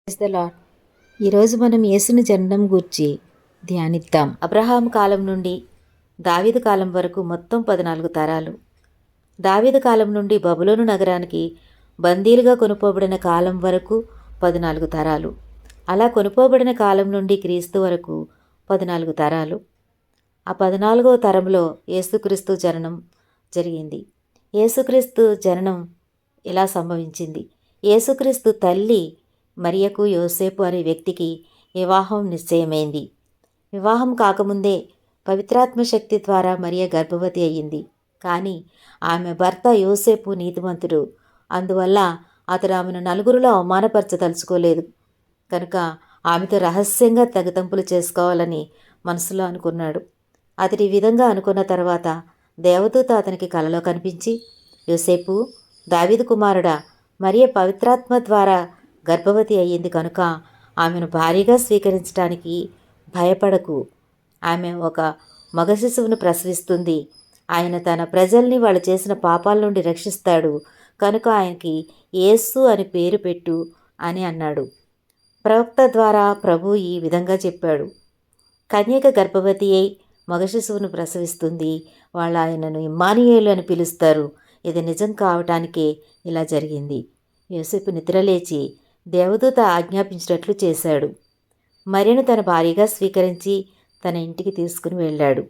Praise the lord. ఈరోజు మనం యేసుని జననం గూర్చి ధ్యానిద్దాం. అబ్రహాం కాలం నుండి దావీదు కాలం వరకు మొత్తం 14 తరాలు. దావీదు కాలం నుండి బబులోను నగరానికి బందీలుగా కొనుపోబడిన కాలం వరకు 14 తరాలు. అలా కొనుపోబడిన కాలం నుండి క్రీస్తు వరకు 14 తరాలు. ఆ 14వ తరంలో యేసుక్రీస్తు జననం జరిగింది. యేసుక్రీస్తు జననం ఎలా సంభవించింది? యేసుక్రీస్తు తల్లి మరియకు యోసేపు అనే వ్యక్తికి వివాహం నిశ్చయమైంది. వివాహం కాకముందే పవిత్రాత్మ శక్తి ద్వారా మరియ గర్భవతి అయ్యింది. కానీ ఆమె భర్త యోసేపు నీతిమంతుడు. అందువల్ల అతడు ఆమెను నలుగురిలో అవమానపరచదలుచుకోలేదు. కనుక ఆమెతో రహస్యంగా తెగతంపులు చేసుకోవాలని మనసులో అనుకున్నాడు. అతడి ఈ విధంగా అనుకున్న తర్వాత దేవదూత అతనికి కలలో కనిపించి, యోసేపు, దావీదు కుమారుడా, మరియ పవిత్రాత్మ ద్వారా గర్భవతి అయ్యింది కనుక ఆమెను భారీగా స్వీకరించడానికి భయపడకు. ఆమె ఒక మగ శిశువును ప్రసవిస్తుంది. ఆయన తన ప్రజల్ని వాళ్ళు చేసిన పాపాల నుండి రక్షిస్తాడు. కనుక ఆయనకి యేసు అని పేరు పెట్టు అని అన్నాడు. ప్రవక్త ద్వారా ప్రభు ఈ విధంగా చెప్పాడు. కన్యక గర్భవతి అయి మగ శిశువును ప్రసవిస్తుంది. వాళ్ళు ఆయనను ఇమ్మానుయేలు అని పిలుస్తారు. ఇది నిజం కావటానికే ఇలా జరిగింది. యోసేపు నిద్రలేచి దేవదూత ఆజ్ఞాపించినట్లు చేశాడు. మరియను తన భార్యగా స్వీకరించి తన ఇంటికి తీసుకుని వెళ్ళాడు.